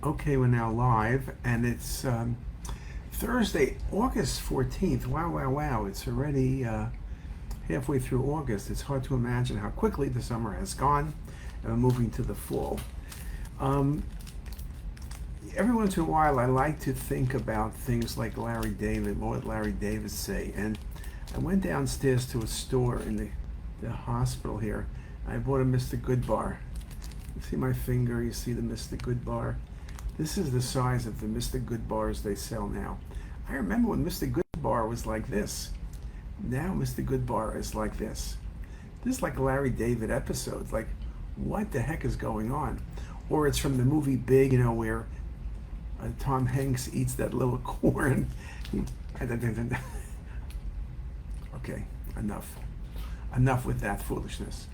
Okay, we're now live, and it's Thursday, August 14th. Wow, wow, wow. It's already halfway through August. It's hard to imagine how quickly the summer has gone, and we're moving to the fall. Um, every once in a while, I like to think about things like Larry David, what would Larry David say? And I went downstairs to a store in the hospital here. I bought a Mr. Goodbar. You see my finger? You see the Mr. Goodbar? This is the size of the Mr. Goodbars they sell now. I remember when Mr. Goodbar was like this. Now Mr. Goodbar is like this. This is like a Larry David episode. Like, what the heck is going on? Or it's from the movie Big, where Tom Hanks eats that little corn. Okay, enough. Enough with that foolishness.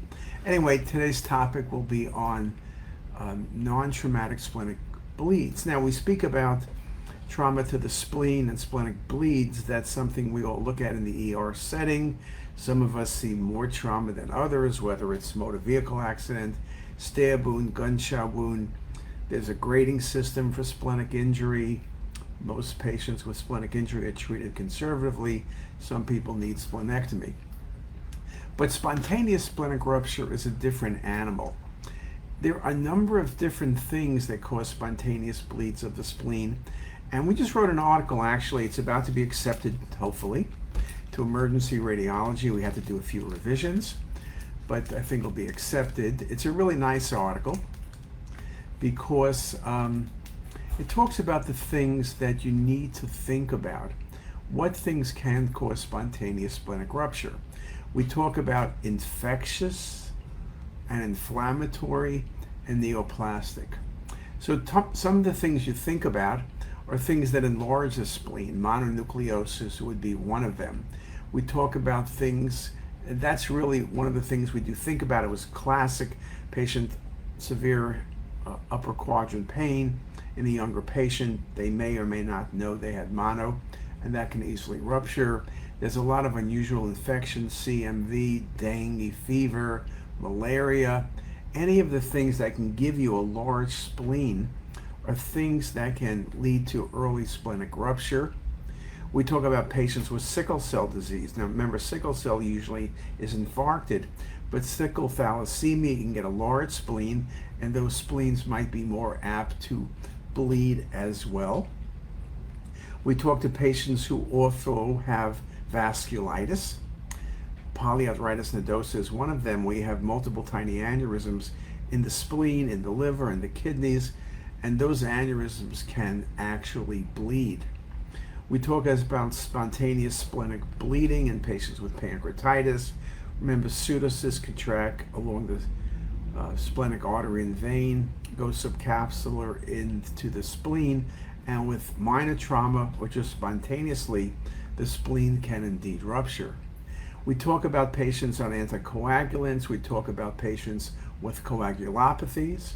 Anyway, today's topic will be on non-traumatic splenic bleeds. Now, we speak about trauma to the spleen and splenic bleeds. That's something we all look at in the ER setting. Some of us see more trauma than others, whether it's motor vehicle accident, stab wound, gunshot wound. There's a grading system for splenic injury. Most patients with splenic injury are treated conservatively. Some people need splenectomy. But spontaneous splenic rupture is a different animal. There are a number of different things that cause spontaneous bleeds of the spleen. And we just wrote an article, actually. It's about to be accepted, hopefully, to emergency radiology. We had to do a few revisions, but I think it'll be accepted. It's a really nice article because it talks about the things that you need to think about. What things can cause spontaneous splenic rupture? We talk about infectious and inflammatory and neoplastic. So some of the things you think about are things that enlarge the spleen. Mononucleosis would be one of them. We talk about things, and that's really one of the things we do think about. It was classic patient, severe upper quadrant pain in a younger patient. They may or may not know they had mono, and that can easily rupture. There's a lot of unusual infections, CMV, dengue fever, malaria. Any of the things that can give you a large spleen are things that can lead to early splenic rupture. We talk about patients with sickle cell disease. Now remember, sickle cell usually is infarcted, but sickle thalassemia can get a large spleen, and those spleens might be more apt to bleed as well. We talk to patients who also have vasculitis. Polyarthritis nodosa is one of them. We have multiple tiny aneurysms in the spleen, in the liver, in the kidneys, and those aneurysms can actually bleed. We talk about spontaneous splenic bleeding in patients with pancreatitis. Remember, CTisus contract along the splenic artery and vein, goes subcapsular into the spleen, and with minor trauma or just spontaneously, the spleen can indeed rupture. We talk about patients on anticoagulants. We talk about patients with coagulopathies.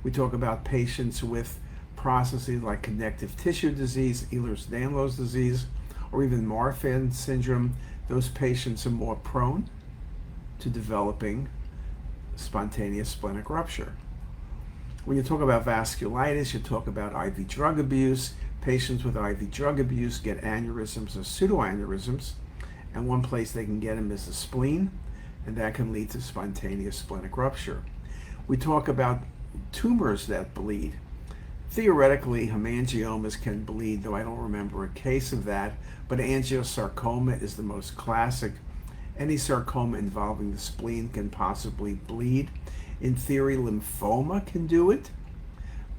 We talk about patients with processes like connective tissue disease, Ehlers-Danlos disease, or even Marfan syndrome. Those patients are more prone to developing spontaneous splenic rupture. When you talk about vasculitis, you talk about IV drug abuse. Patients with IV drug abuse get aneurysms or pseudoaneurysms, and one place they can get them is the spleen, and that can lead to spontaneous splenic rupture. We talk about tumors that bleed. Theoretically, hemangiomas can bleed, though I don't remember a case of that, but angiosarcoma is the most classic. Any sarcoma involving the spleen can possibly bleed. In theory, lymphoma can do it,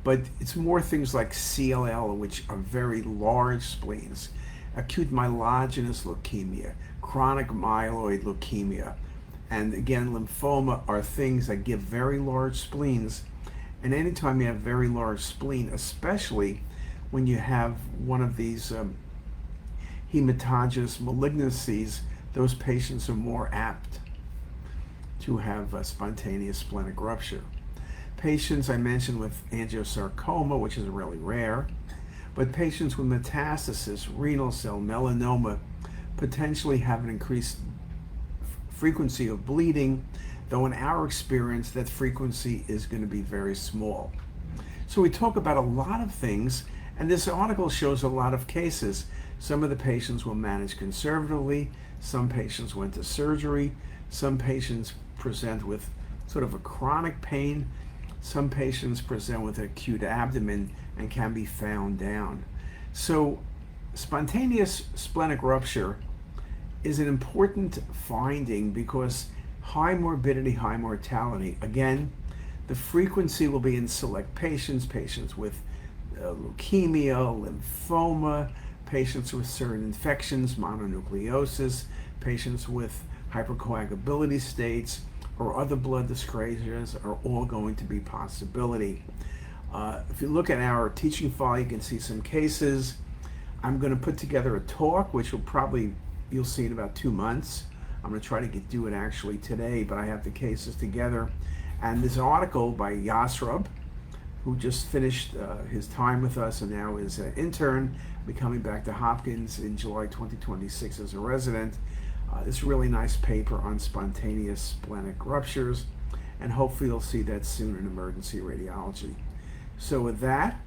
but it's more things like CLL, which are very large spleens, acute myelogenous leukemia, chronic myeloid leukemia, and again, lymphoma are things that give very large spleens. And anytime you have very large spleen, especially when you have one of these hematologous malignancies, those patients are more apt to have spontaneous splenic rupture. Patients I mentioned with angiosarcoma, which is really rare, but patients with metastasis, renal cell, melanoma, potentially have an increased frequency of bleeding, though in our experience that frequency is going to be very small. So we talk about a lot of things, and this article shows a lot of cases. Some of the patients were managed conservatively, some patients went to surgery, some patients present with sort of a chronic pain, some patients present with acute abdomen and can be found down. So spontaneous splenic rupture is an important finding because high morbidity, high mortality. Again, the frequency will be in select patients, patients with leukemia, lymphoma, patients with certain infections, mononucleosis, patients with hypercoagulability states, or other blood dyscrasias are all going to be possibility. If you look at our teaching file, you can see some cases. I'm going to put together a talk, which you'll see in about 2 months. I'm going to try to do it actually today, but I have the cases together. And this article by Yasrub, who just finished his time with us and now is an intern, be coming back to Hopkins in July 2026 as a resident. This really nice paper on spontaneous splenic ruptures, and hopefully you'll see that soon in emergency radiology. So with that,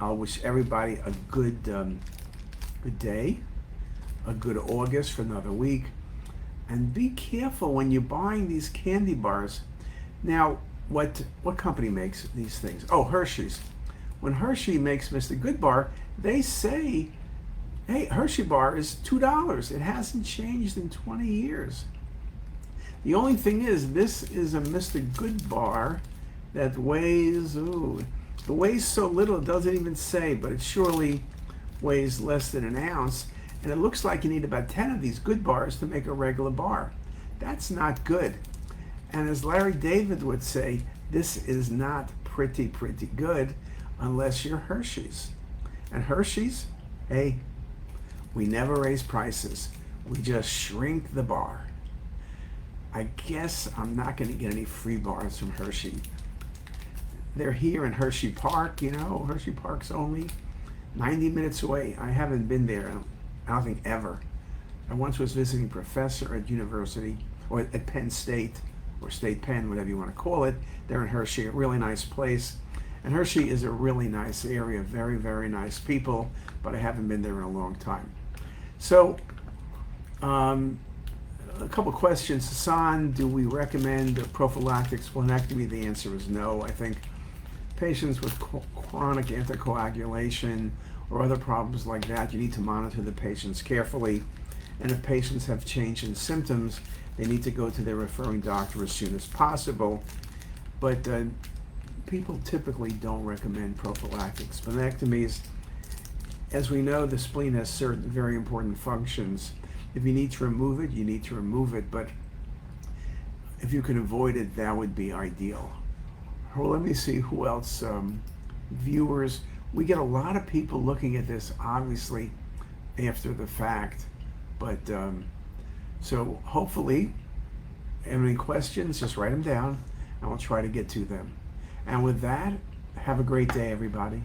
I'll wish everybody a good day, a good August for another week, and be careful when you're buying these candy bars. Now, what company makes these things? Oh, Hershey's. When Hershey makes Mr. Good Bar, they say, hey, Hershey bar is $2. It hasn't changed in 20 years. The only thing is, this is a Mr. Good bar that weighs, it weighs so little it doesn't even say, but it surely weighs less than an ounce. And it looks like you need about 10 of these Good bars to make a regular bar. That's not good. And as Larry David would say, this is not pretty good unless you're Hershey's. And Hershey's, hey, we never raise prices. We just shrink the bar. I guess I'm not going to get any free bars from Hershey. They're here in Hershey Park, Hershey Park's only 90 minutes away. I haven't been there, I don't think ever. I once was visiting professor at university, or at Penn State, or State Penn, whatever you want to call it. They're in Hershey, a really nice place. And Hershey is a really nice area, very, very nice people, but I haven't been there in a long time. So, a couple questions. Hassan, do we recommend a prophylactic splenectomy? The answer is no. I think patients with chronic anticoagulation or other problems like that, you need to monitor the patients carefully. And if patients have change in symptoms, they need to go to their referring doctor as soon as possible. But people typically don't recommend prophylactic splenectomies. As we know, the spleen has certain very important functions. If you need to remove it, you need to remove it, but if you can avoid it, that would be ideal. Well, let me see who else. Viewers, we get a lot of people looking at this, obviously, after the fact, but so hopefully, any questions, just write them down, and we'll try to get to them. And with that, have a great day, everybody.